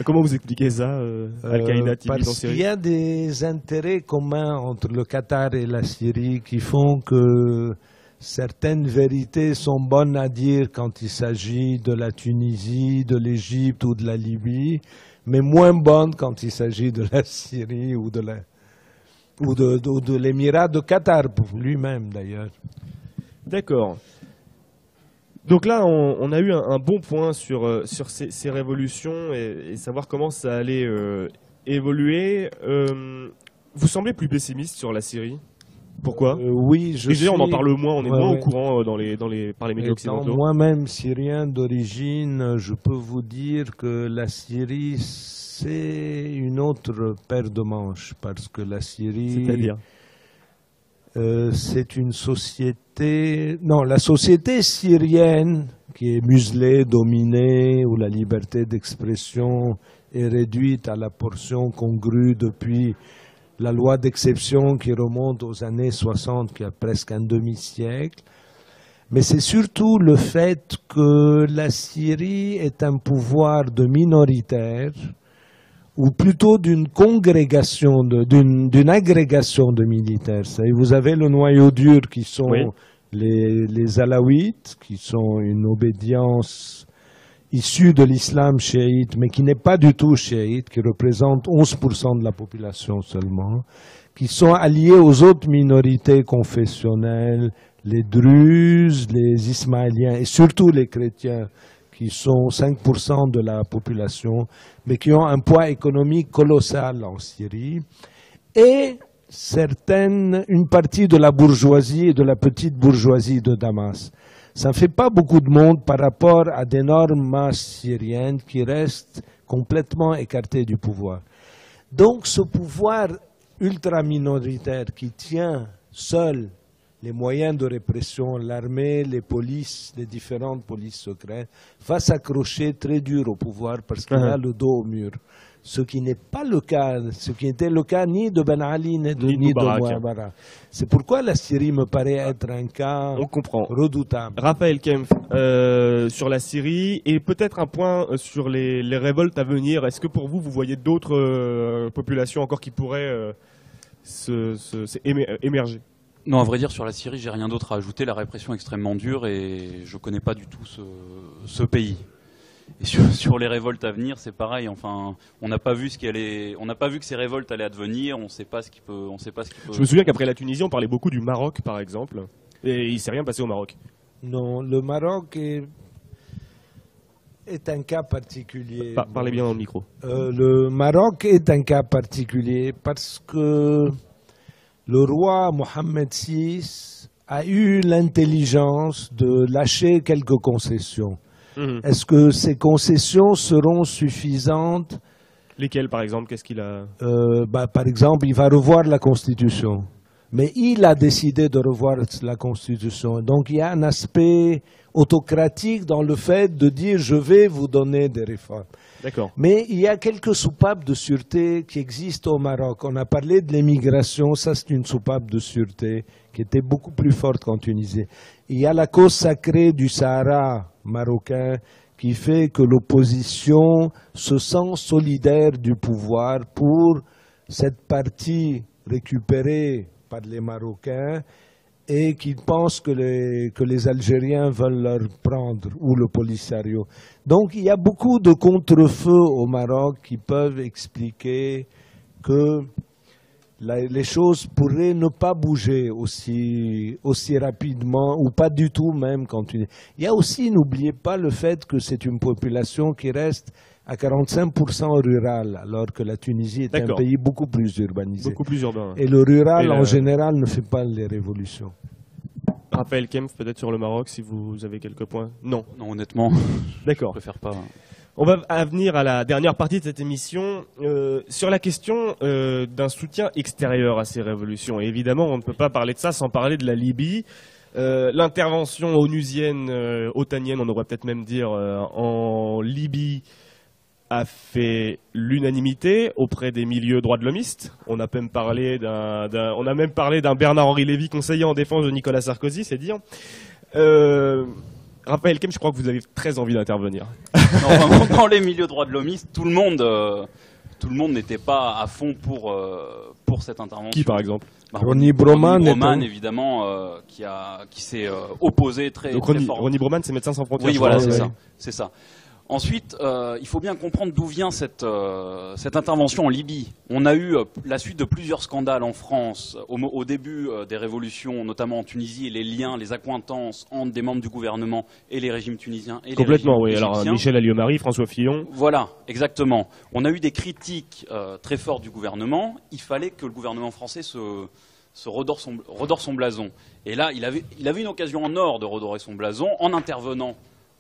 Comment vous expliquez ça, Al-Qaïda timide en Syrie? Parce qu'il y a des intérêts communs entre le Qatar et la Syrie qui font que certaines vérités sont bonnes à dire quand il s'agit de la Tunisie, de l'Égypte ou de la Libye, mais moins bonnes quand il s'agit de la Syrie ou de l'Émirat de Qatar, pour lui-même d'ailleurs. D'accord. Donc là, on a eu un bon point sur ces révolutions et savoir comment ça allait évoluer. Vous semblez plus pessimiste sur la Syrie? Pourquoi? Oui, on en parle moins, on est moins au courant par les médias occidentaux. Moi-même, syrien d'origine, je peux vous dire que la Syrie, c'est une autre paire de manches, parce que la Syrie... C'est-à-dire c'est une société... Non, la société syrienne, qui est muselée, dominée, où la liberté d'expression est réduite à la portion congrue depuis la loi d'exception qui remonte aux années 60, qui a presque un demi-siècle. Mais c'est surtout le fait que la Syrie est un pouvoir de minoritaires, ou plutôt d'une congrégation, d'une agrégation de militaires. Vous avez le noyau dur qui sont les Alaouites, qui sont une obédience issue de l'islam chiite, mais qui n'est pas du tout chiite, qui représente 11% de la population seulement, qui sont alliés aux autres minorités confessionnelles, les Druzes, les Ismaéliens et surtout les chrétiens, qui sont 5% de la population, mais qui ont un poids économique colossal en Syrie, et une partie de la bourgeoisie et de la petite bourgeoisie de Damas. Ça ne fait pas beaucoup de monde par rapport à d'énormes masses syriennes qui restent complètement écartées du pouvoir. Donc ce pouvoir ultra-minoritaire qui tient seul les moyens de répression, l'armée, les polices, les différentes polices secrètes, va s'accrocher très dur au pouvoir parce qu'il a le dos au mur. Ce qui n'est pas le cas, ce qui n'était le cas ni de Ben Ali ni de Moubarak. C'est pourquoi la Syrie me paraît être un cas redoutable. Raphaël Kempf, sur la Syrie, et peut-être un point sur les révoltes à venir. Est-ce que pour vous, vous voyez d'autres populations encore qui pourraient émerger? Non, à vrai dire, sur la Syrie, j'ai rien d'autre à ajouter. La répression est extrêmement dure et je connais pas du tout ce pays. Et sur les révoltes à venir, c'est pareil. Enfin, on n'a pas vu que ces révoltes allaient advenir. On sait pas ce qui peut. Je me souviens qu'après la Tunisie, on parlait beaucoup du Maroc, par exemple, et il s'est rien passé au Maroc. Non, le Maroc est un cas particulier. Parlez bien dans le micro. Le Maroc est un cas particulier parce que le roi Mohammed VI a eu l'intelligence de lâcher quelques concessions. Est-ce que ces concessions seront suffisantes? Lesquelles, par exemple? Qu'est-ce qu'il a Par exemple, il va revoir la Constitution. Mais il a décidé de revoir la Constitution. Donc il y a un aspect autocratique dans le fait de dire « je vais vous donner des réformes ». D'accord. Mais il y a quelques soupapes de sûreté qui existent au Maroc. On a parlé de l'immigration, ça c'est une soupape de sûreté qui était beaucoup plus forte qu'en Tunisie. Il y a la cause sacrée du Sahara marocain qui fait que l'opposition se sent solidaire du pouvoir pour cette partie récupérée par les Marocains et qu'ils pensent que les Algériens veulent leur prendre, ou le Polisario. Donc il y a beaucoup de contre-feux au Maroc qui peuvent expliquer que les choses pourraient ne pas bouger aussi rapidement, ou pas du tout même. Il y a aussi, n'oubliez pas le fait que c'est une population qui reste à 45% rurale, alors que la Tunisie est un pays beaucoup plus urbanisé. Beaucoup plus urbain. Et le rural, en général, ne fait pas les révolutions. Raphaël Kempf, peut-être sur le Maroc, si vous avez quelques points. Non. Non, honnêtement, d'accord. Je préfère pas. On va venir à la dernière partie de cette émission sur la question d'un soutien extérieur à ces révolutions. Et évidemment, on ne peut pas parler de ça sans parler de la Libye. L'intervention onusienne, otanienne, on devrait peut-être même dire, en Libye, a fait l'unanimité auprès des milieux droits de l'homiste. On a même parlé d'un Bernard-Henri Lévy, conseiller en défense de Nicolas Sarkozy, c'est dire. Raphaël Kempf, je crois que vous avez très envie d'intervenir. Non, vraiment, dans les milieux droits de l'homiste, tout le monde n'était pas à fond pour cette intervention. Qui, par exemple? Ronnie Broman, évidemment, qui s'est opposé très fort. Ronnie Broman, c'est Médecins sans frontières. Oui, voilà, c'est ça. Ensuite, il faut bien comprendre d'où vient cette intervention en Libye. On a eu la suite de plusieurs scandales en France, au début des révolutions, notamment en Tunisie, et les liens, les accointances entre des membres du gouvernement et les régimes tunisiens et complètement, les régimes oui. égyptiens. Alors, Michel Alliot-Marie, François Fillon. Voilà, exactement. On a eu des critiques très fortes du gouvernement. Il fallait que le gouvernement français se redore son blason. Et là, il avait une occasion en or de redorer son blason en intervenant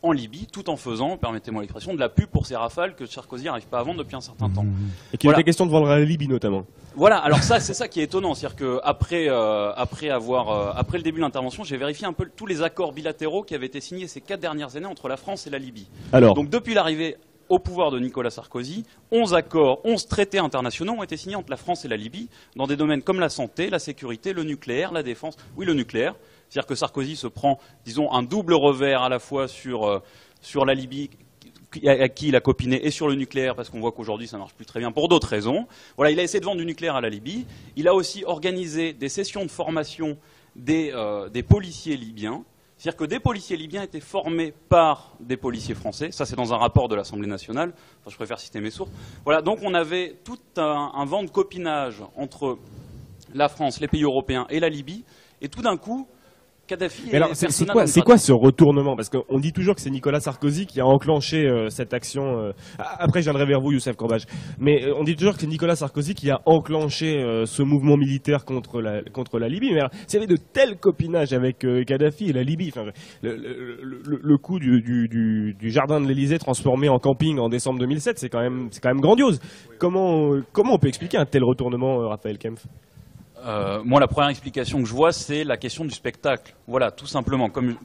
en Libye, tout en faisant, permettez-moi l'expression, de la pub pour ces rafales que Sarkozy n'arrive pas à vendre depuis un certain temps. Et qu'il était question de vendre à la Libye, notamment. Voilà, alors c'est ça qui est étonnant, c'est-à-dire qu'après le début de l'intervention, j'ai vérifié un peu tous les accords bilatéraux qui avaient été signés ces 4 dernières années entre la France et la Libye. Donc depuis l'arrivée au pouvoir de Nicolas Sarkozy, 11 traités internationaux ont été signés entre la France et la Libye dans des domaines comme la santé, la sécurité, le nucléaire, la défense, oui le nucléaire. C'est-à-dire que Sarkozy se prend, disons, un double revers à la fois sur la Libye, à qui il a copiné, et sur le nucléaire, parce qu'on voit qu'aujourd'hui ça ne marche plus très bien pour d'autres raisons. Voilà, il a essayé de vendre du nucléaire à la Libye. Il a aussi organisé des sessions de formation des policiers libyens. C'est-à-dire que des policiers libyens étaient formés par des policiers français. Ça, c'est dans un rapport de l'Assemblée nationale. Enfin, je préfère citer mes sources. Voilà, donc on avait tout un vent de copinage entre la France, les pays européens et la Libye. Et tout d'un coup, Kadhafi. Mais alors, c'est quoi ce retournement? Parce qu'on dit toujours que c'est Nicolas Sarkozy qui a enclenché cette action. Après, je viendrai vers vous, Youssef Courbage. Mais on dit toujours que c'est Nicolas Sarkozy qui a enclenché ce mouvement militaire contre la Libye. Mais alors, s'il y avait de tels copinages avec Kadhafi et la Libye, enfin, le coup du jardin de l'Élysée transformé en camping en décembre 2007, c'est quand même grandiose. Comment on peut expliquer un tel retournement, Raphaël Kempf? Moi, la première explication que je vois, c'est la question du spectacle. Voilà, tout simplement, comme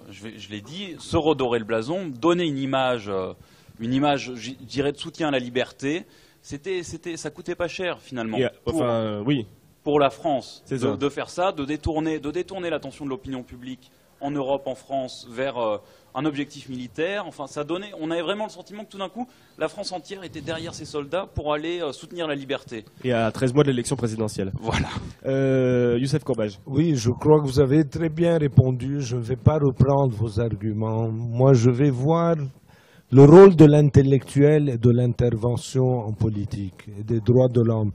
je l'ai dit, se redorer le blason, donner une image, je dirais, de soutien à la liberté. Ça coûtait pas cher finalement. Pour la France, de faire ça, de détourner l'attention de l'opinion publique en Europe, en France, vers un objectif militaire. Enfin, on avait vraiment le sentiment que tout d'un coup, la France entière était derrière ses soldats pour aller soutenir la liberté. Et à 13 mois de l'élection présidentielle. Voilà. Youssef Courbage. Oui, je crois que vous avez très bien répondu. Je ne vais pas reprendre vos arguments. Moi, je vais voir le rôle de l'intellectuel et de l'intervention en politique et des droits de l'homme.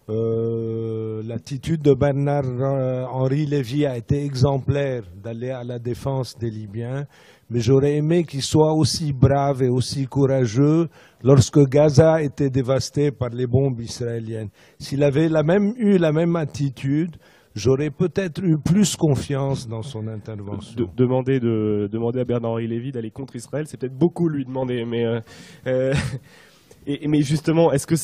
L'attitude de Bernard-Henri Lévy a été exemplaire d'aller à la défense des Libyens, mais j'aurais aimé qu'il soit aussi brave et aussi courageux lorsque Gaza était dévasté par les bombes israéliennes. S'il avait eu la même attitude, j'aurais peut-être eu plus confiance dans son intervention. Demander à Bernard-Henri Lévy d'aller contre Israël, c'est peut-être beaucoup lui demander, mais justement, est-ce que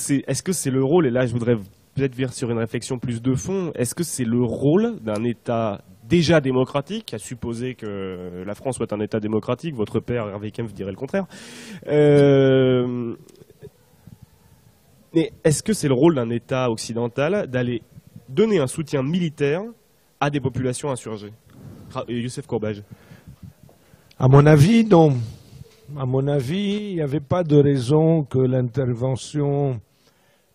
c'est le rôle, et là je voudrais peut-être venir sur une réflexion plus de fond, est-ce que c'est le rôle d'un État déjà démocratique, à supposer que la France soit un État démocratique, votre père Hervé Kempf dirait le contraire, mais est-ce que c'est le rôle d'un État occidental d'aller donner un soutien militaire à des populations insurgées? Youssef Courbage. À mon avis, non. À mon avis, il n'y avait pas de raison que l'intervention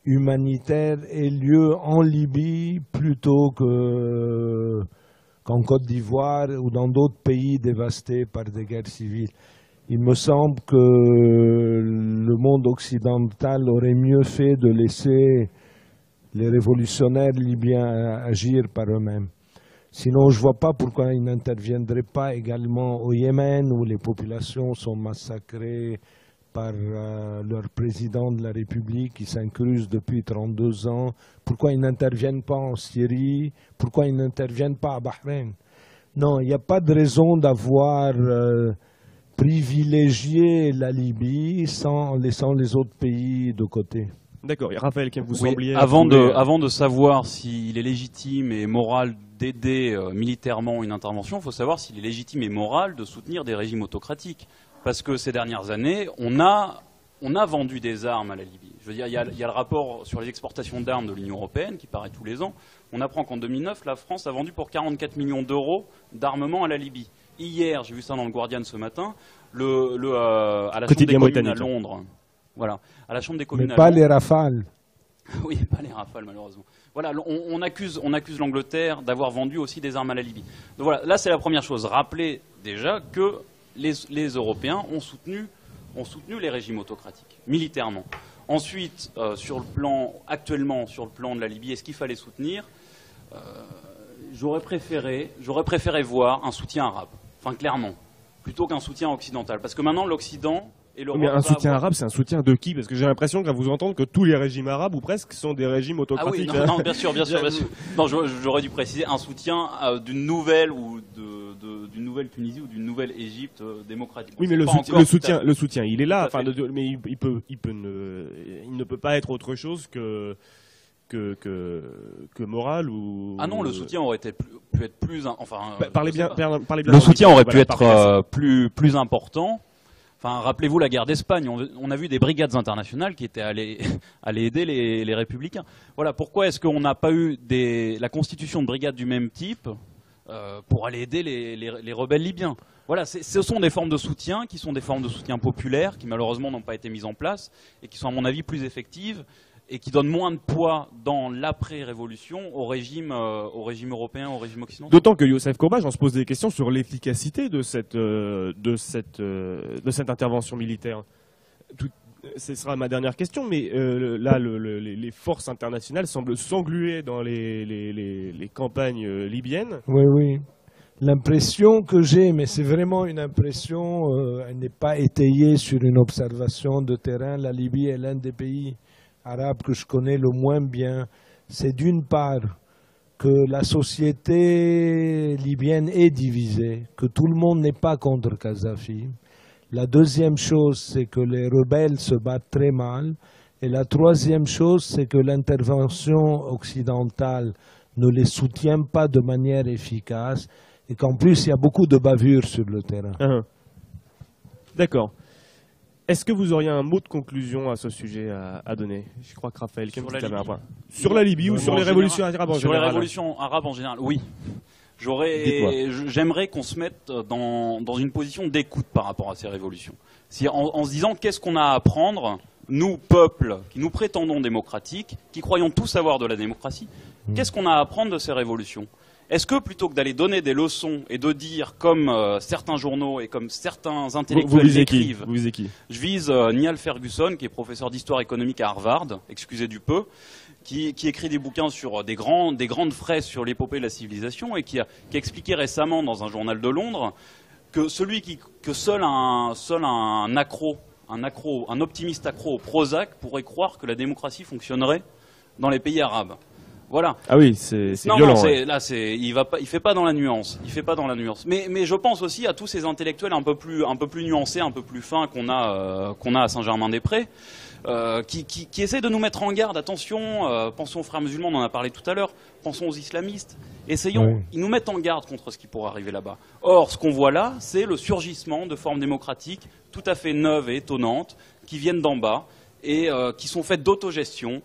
humanitaire ait lieu en Libye plutôt qu'en Côte d'Ivoire ou dans d'autres pays dévastés par des guerres civiles. Il me semble que le monde occidental aurait mieux fait de laisser les révolutionnaires libyens agir par eux-mêmes. Sinon, je ne vois pas pourquoi ils n'interviendraient pas également au Yémen, où les populations sont massacrées par leur président de la République qui s'incruste depuis 32 ans. Pourquoi ils n'interviennent pas en Syrie? Pourquoi ils n'interviennent pas à Bahreïn? Non, il n'y a pas de raison d'avoir privilégié la Libye en laissant les autres pays de côté. D'accord. Et Raphaël, qui vous Oui, sembliez... avant de savoir s'il est légitime et moral d'aider militairement une intervention, il faut savoir s'il est légitime et moral de soutenir des régimes autocratiques. Parce que ces dernières années, on a vendu des armes à la Libye. Je veux dire, il y a le rapport sur les exportations d'armes de l'Union européenne qui paraît tous les ans. On apprend qu'en 2009, la France a vendu pour 44 millions d'euros d'armement à la Libye. Hier, j'ai vu ça dans le Guardian ce matin, à la Chambre des communes à Londres. Voilà, à la Chambre des communes. Mais pas les Rafales. Oui, pas les Rafales malheureusement. Voilà, on accuse l'Angleterre d'avoir vendu aussi des armes à la Libye. Donc voilà, là c'est la première chose. Rappelez déjà que les Européens ont soutenu les régimes autocratiques, militairement. Ensuite, actuellement sur le plan de la Libye, est-ce qu'il fallait soutenir? J'aurais préféré voir un soutien arabe, enfin clairement, plutôt qu'un soutien occidental. Parce que maintenant l'Occident... Mais un soutien arabe, c'est un soutien de qui? Parce que j'ai l'impression qu'à vous entendre que tous les régimes arabes, ou presque, sont des régimes autocratiques. Ah oui, non, bien sûr. Non, j'aurais dû préciser un soutien d'une nouvelle d'une nouvelle Tunisie ou d'une nouvelle Égypte démocratique. Oui, mais le soutien, il est là. Enfin, mais il ne peut pas être autre chose que moral ou. Ah non, le soutien aurait pu être plus. Parlez bien. Le soutien aurait pu être plus important. Enfin, rappelez-vous la guerre d'Espagne, on a vu des brigades internationales qui étaient allées aider les républicains. Voilà, pourquoi est-ce qu'on n'a pas eu la constitution de brigades du même type pour aller aider les rebelles libyens? Voilà, ce sont des formes de soutien qui sont des formes de soutien populaires qui malheureusement n'ont pas été mises en place et qui sont à mon avis plus effectives et qui donnent moins de poids dans l'après-révolution au régime européen, au régime occidental. D'autant que Youssef Korbaj, on se pose des questions sur l'efficacité de cette intervention militaire. Ce sera ma dernière question, mais là, les forces internationales semblent s'engluer dans les campagnes libyennes. Oui. L'impression que j'ai, mais c'est vraiment une impression, elle n'est pas étayée sur une observation de terrain. La Libye est l'un des pays arabe que je connais le moins bien. C'est d'une part que la société libyenne est divisée, que tout le monde n'est pas contre Kadhafi. La deuxième chose, c'est que les rebelles se battent très mal. Et la troisième chose, c'est que l'intervention occidentale ne les soutient pas de manière efficace et qu'en plus, il y a beaucoup de bavures sur le terrain. D'accord. Est-ce que vous auriez un mot de conclusion à ce sujet à donner? Je crois que Raphaël, avait un point. Sur la Libye ou sur les révolutions arabes en général? Sur les révolutions arabes en général, oui. J'aimerais qu'on se mette dans une position d'écoute par rapport à ces révolutions. En se disant qu'est-ce qu'on a à apprendre, nous, peuples, qui nous prétendons démocratiques, qui croyons tout savoir de la démocratie, qu'est-ce qu'on a à apprendre de ces révolutions? Est-ce que plutôt que d'aller donner des leçons et de dire comme certains journaux et comme certains intellectuels l'écrivent, je vise Niall Ferguson, qui est professeur d'histoire économique à Harvard, excusez du peu, qui écrit des bouquins sur des grandes fraises sur l'épopée de la civilisation et qui a expliqué récemment dans un journal de Londres que seul un optimiste accro au Prozac pourrait croire que la démocratie fonctionnerait dans les pays arabes. Voilà. Ah oui, c'est violent. Non, là, il fait pas dans la nuance. Mais je pense aussi à tous ces intellectuels un peu plus nuancés, un peu plus fins qu'on a à Saint-Germain-des-Prés, qui essaient de nous mettre en garde. Attention, pensons aux frères musulmans, on en a parlé tout à l'heure. Pensons aux islamistes. Ils nous mettent en garde contre ce qui pourrait arriver là-bas. Or, ce qu'on voit là, c'est le surgissement de formes démocratiques tout à fait neuves et étonnantes qui viennent d'en bas et qui sont faites d'autogestion.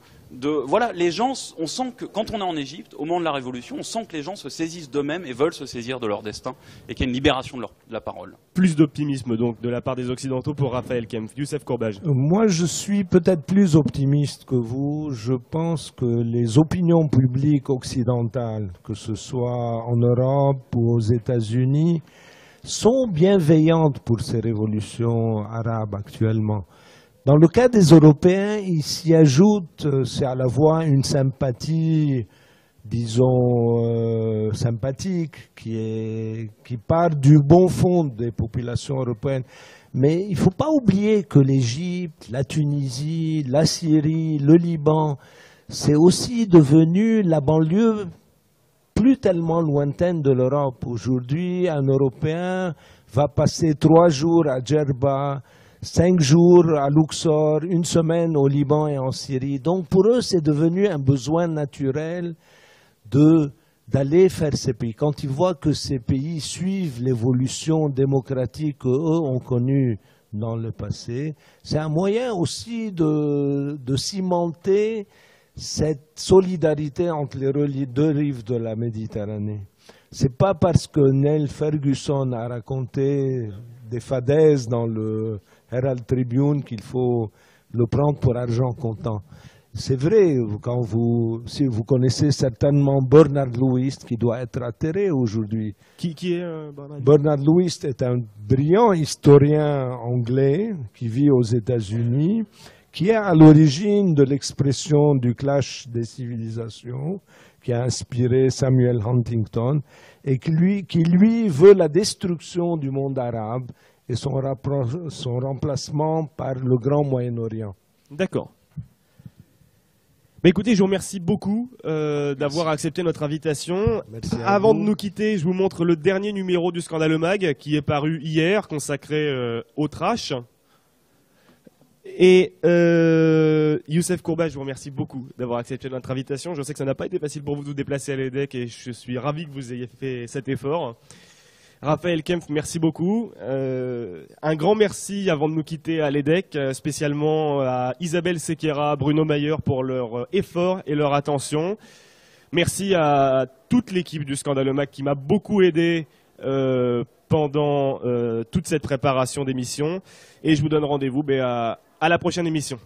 Voilà, les gens, on sent que quand on est en Égypte, au moment de la Révolution, on sent que les gens se saisissent d'eux-mêmes et veulent se saisir de leur destin et qu'il y a une libération de la parole. Plus d'optimisme donc de la part des Occidentaux pour Raphaël Kempf. Youssef Korbaj. Moi, je suis peut-être plus optimiste que vous. Je pense que les opinions publiques occidentales, que ce soit en Europe ou aux États-Unis, sont bienveillantes pour ces révolutions arabes actuellement. Dans le cas des Européens, il s'y ajoute, c'est à la fois une sympathie, disons, sympathique, qui part du bon fond des populations européennes. Mais il ne faut pas oublier que l'Égypte, la Tunisie, la Syrie, le Liban, c'est aussi devenu la banlieue plus tellement lointaine de l'Europe. Aujourd'hui, un Européen va passer 3 jours à Djerba, 5 jours à Luxor, 1 semaine au Liban et en Syrie. Donc pour eux, c'est devenu un besoin naturel d'aller faire ces pays. Quand ils voient que ces pays suivent l'évolution démocratique qu'eux ont connue dans le passé, c'est un moyen aussi de cimenter cette solidarité entre les deux rives de la Méditerranée. C'est pas parce que Neil Ferguson a raconté des fadaises dans le Herald Tribune qu'il faut le prendre pour argent comptant. C'est vrai, si vous connaissez certainement Bernard Lewis, qui doit être atterré aujourd'hui. Qui est Bernard? Bernard Lewis est un brillant historien anglais qui vit aux États-Unis, qui est à l'origine de l'expression du clash des civilisations, qui a inspiré Samuel Huntington, et qui lui veut la destruction du monde arabe et son remplacement par le Grand Moyen-Orient. D'accord. Mais écoutez, je vous remercie beaucoup d'avoir accepté notre invitation. Avant de nous quitter, je vous montre le dernier numéro du Scandale Mag qui est paru hier, consacré au trash. Et Youssef Kourba, je vous remercie beaucoup d'avoir accepté notre invitation. Je sais que ça n'a pas été facile pour vous de vous déplacer à l'EDEC et je suis ravi que vous ayez fait cet effort. Raphaël Kempf, merci beaucoup. Un grand merci avant de nous quitter à l'EDEC, spécialement à Isabelle Sequeira, Bruno Mayer pour leur effort et leur attention. Merci à toute l'équipe du Scandale Mag qui m'a beaucoup aidé pendant toute cette préparation d'émission. Et je vous donne rendez-vous à la prochaine émission.